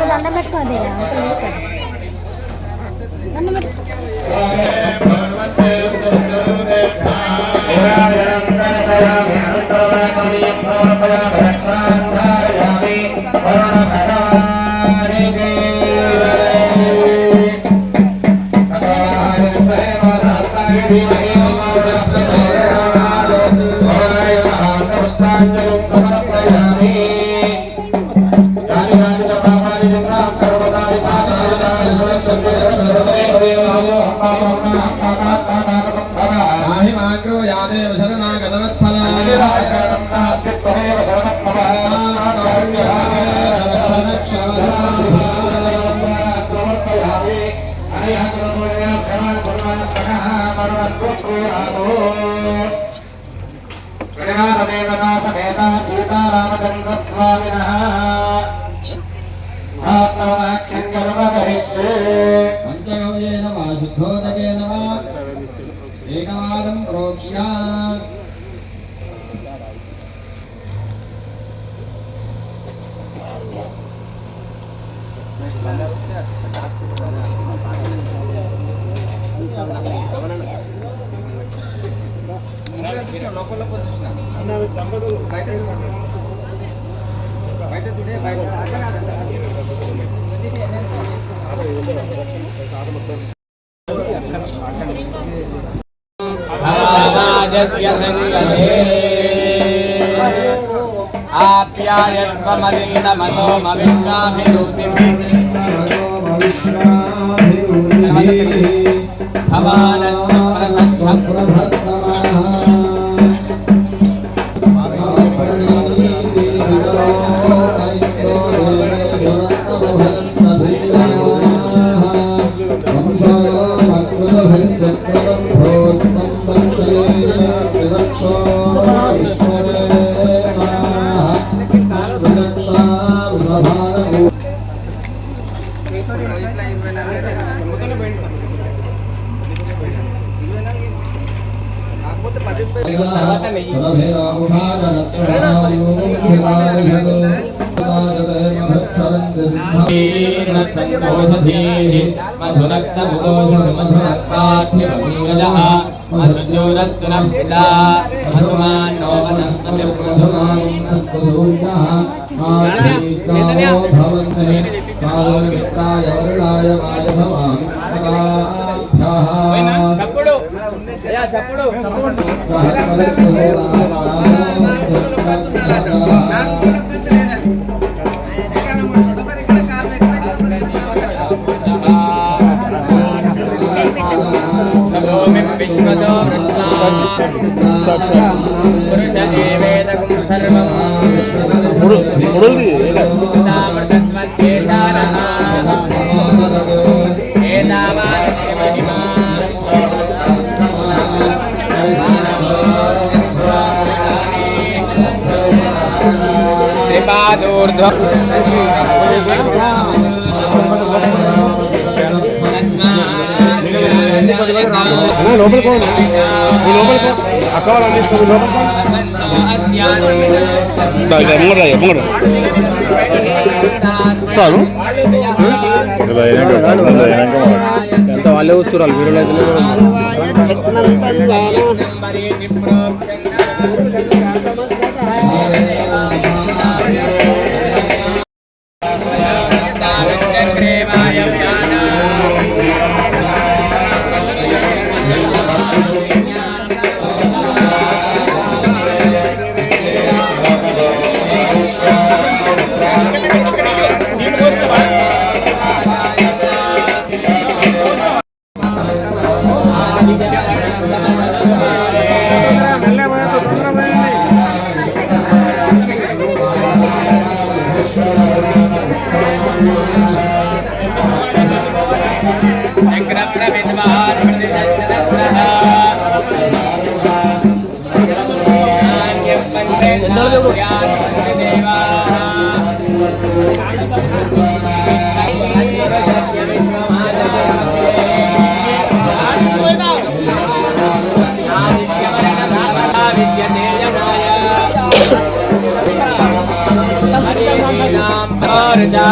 దండం పెట్టుకోండి पंचगव्येन वा शुद्धोदकेन वा एकवारं प्रोक्ष्या आप्यायस्व मलिन्दमतो मविश्वाभिरुचिभिः भवानस्य లోపల అక్క వాళ్ళు అందిస్తారు లోపల సారు ఎంత వాళ్ళే వస్తున్నారు వీడియోలో అయితే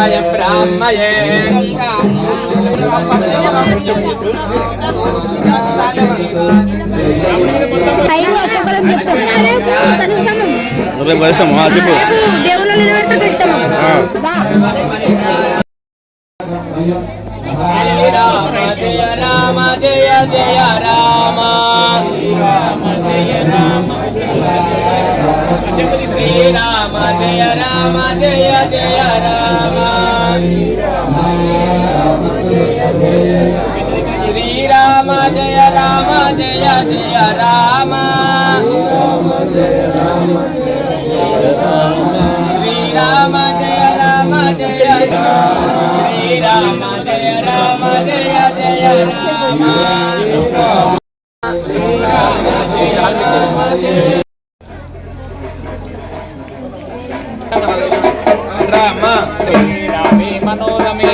శ్రీరామాయ బ్రాహ్మయే రేపు ఇష్టం చెప్పు దేవుళ్ళు నిలబెట్టడం ఇష్టం. రామ జయ రామ జయ జయ రామ శ్రీరామ జయ రామ జయ జయ రామ శ్రీరామ జయ రామ జయ జయ రామ శ్రీరామ జయ రామ జయ శ్రీరామ జయ రామ జయ జయ రామ రామ శ్రీరామే మనోరమే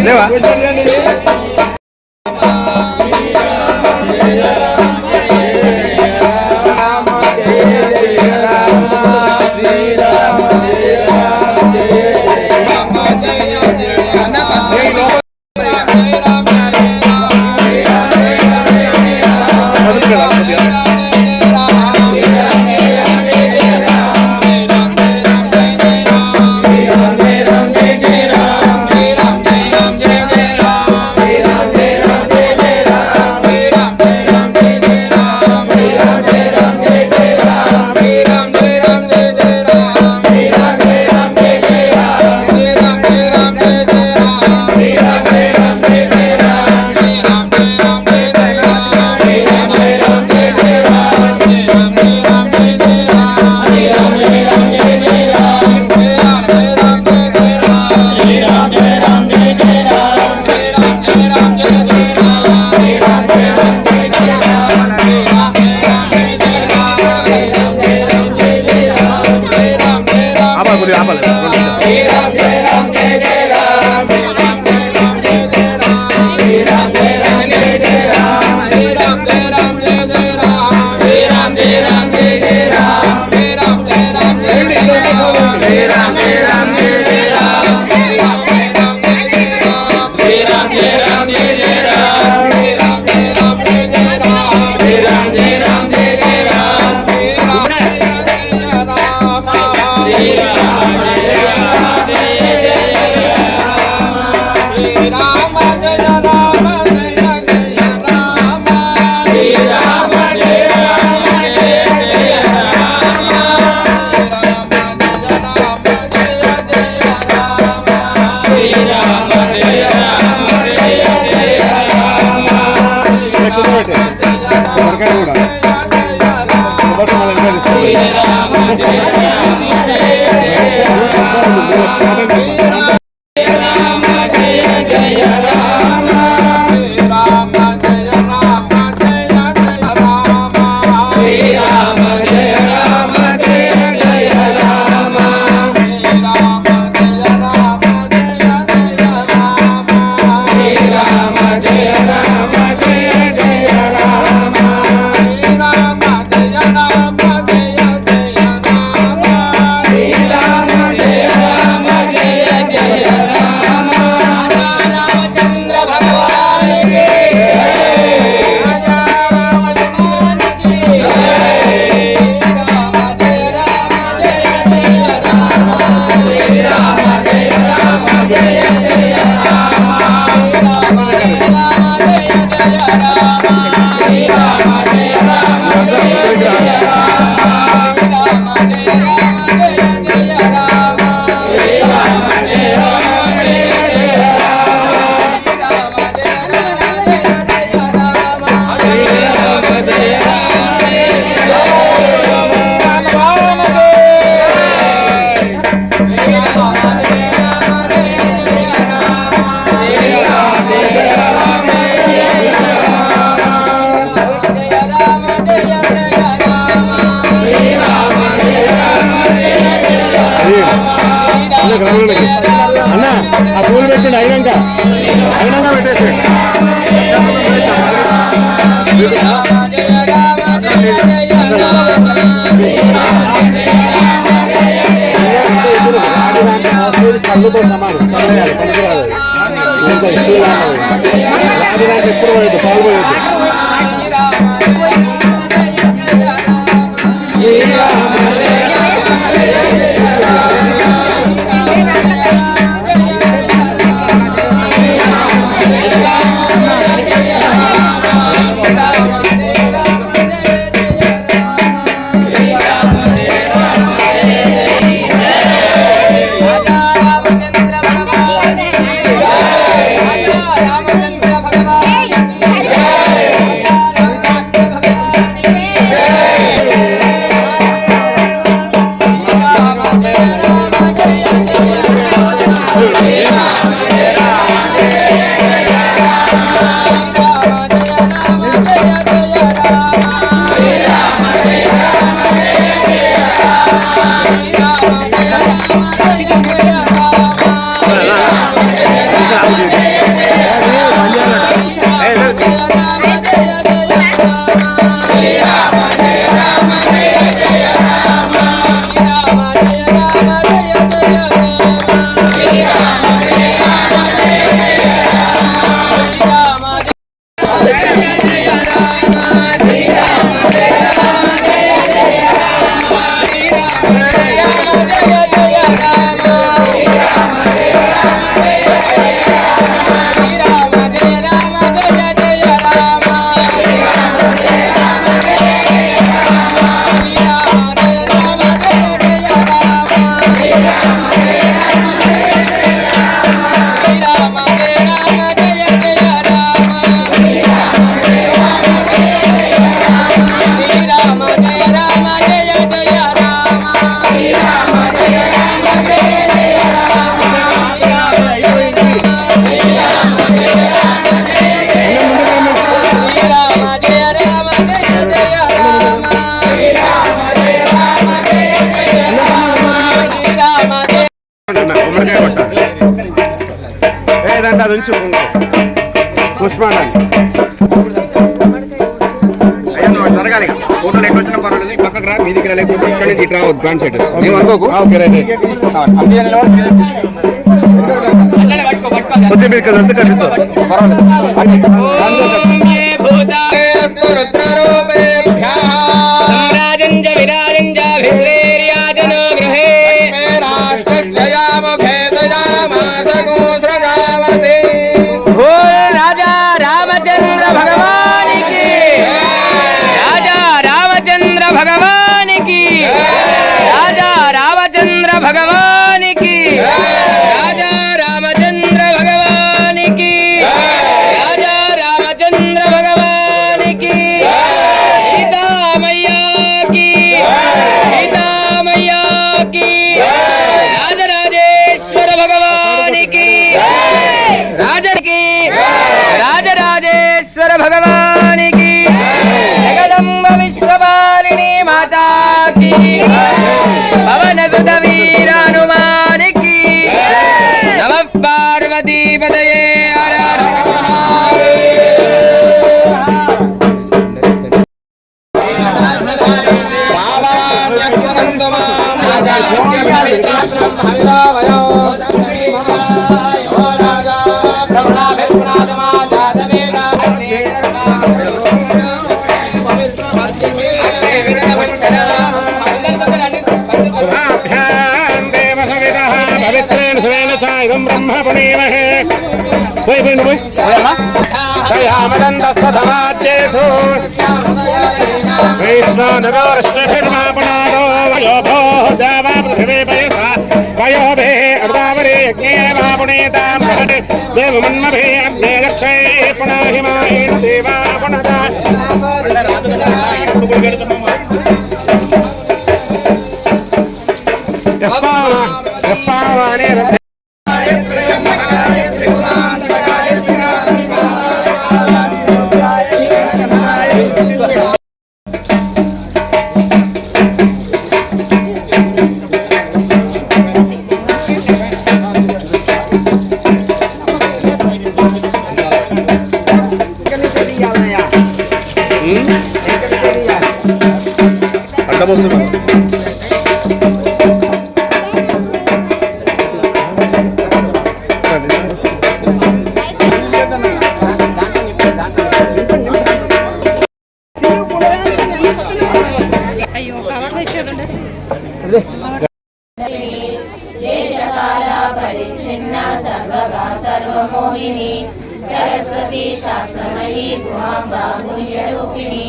లేవా శ్రీరామ పెట్టండి అయినాక పెట్టేసి కళ్ళుతో సమానం చల్లగాలి పనికిరాదు రాజధానికి ఎప్పుడు పోయొద్దు పాల్గొయొద్దు ఏదంటే అది ఉంచు పుష్పాన్ని జరగాలి ఫోటోలు ఎక్కడ వచ్చినా పర్వాలేదు పక్కకు రా మీదికి రా లేకపోతే ఇక్కడ నుంచి ఇటు రావద్దు ప్లాన్ సెట్ మేము అనుకోకు కొద్దిగా మీరు ఇక్కడ అంతా కనిపిస్తారు भगवान की जगदम्ब विश्वपालिनी माता की पवन सुत वीर हनुमान की नमः पार्वती पतये हर हर ब्रह्म पुनीमहे दयामदन्तस्तधमाद्येषु वैष्णवनगोरश्वभिर्मापणादो वयो भोः देवा पृथिवी पयसा वयोभे अर्दावरे यज्ञेन पुनीतां महते देवमन्मभे अग्ने रक्षये पुनाहिमायेन देवा पुनता यप्पावाने వడబోస్తున్నారు. అయ్యో కవర్లో ఇచ్చేదండి దేశకాల పరిచ్ఛిన్న సర్వగా సర్వమోహిని సరస్వతి శాస్త్రమయీ గుహాంబా పుణ్యరూపిణి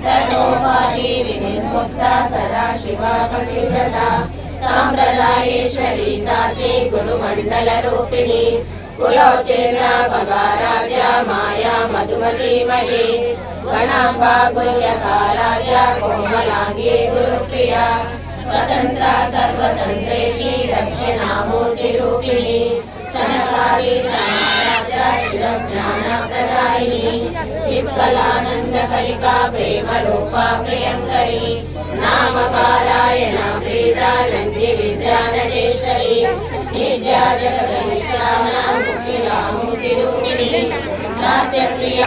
సర్వోపాధి వినిర్ముక్త సదా శివ పతివ్రత సాంప్రదాయేశ్వరి సాచి గురుమండల రూపిణి కులోత్తీర్ణ భగారాధ్య మాయా మధుమతి మహి గణాంబా గుల్యకారాధ్య కోమలాంగి గురుప్రియ స్వతంత్ర సర్వతంత్రేషి దక్షిణామూర్తి రూపిణి సనకాది సమారాధ్య శివ జ్ఞాన ప్రదాయిని చిత్కలానంద కలికా ప్రేమ రూపా ప్రియంకరి నామ పారాయణ ప్రీత నంది విద్యా నటేశ్వరి విద్యా జగదీశాన ముక్తిరామూర్తి రూపిణి దాస్య ప్రియ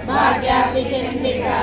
భాగ్యాపి చంద్రికా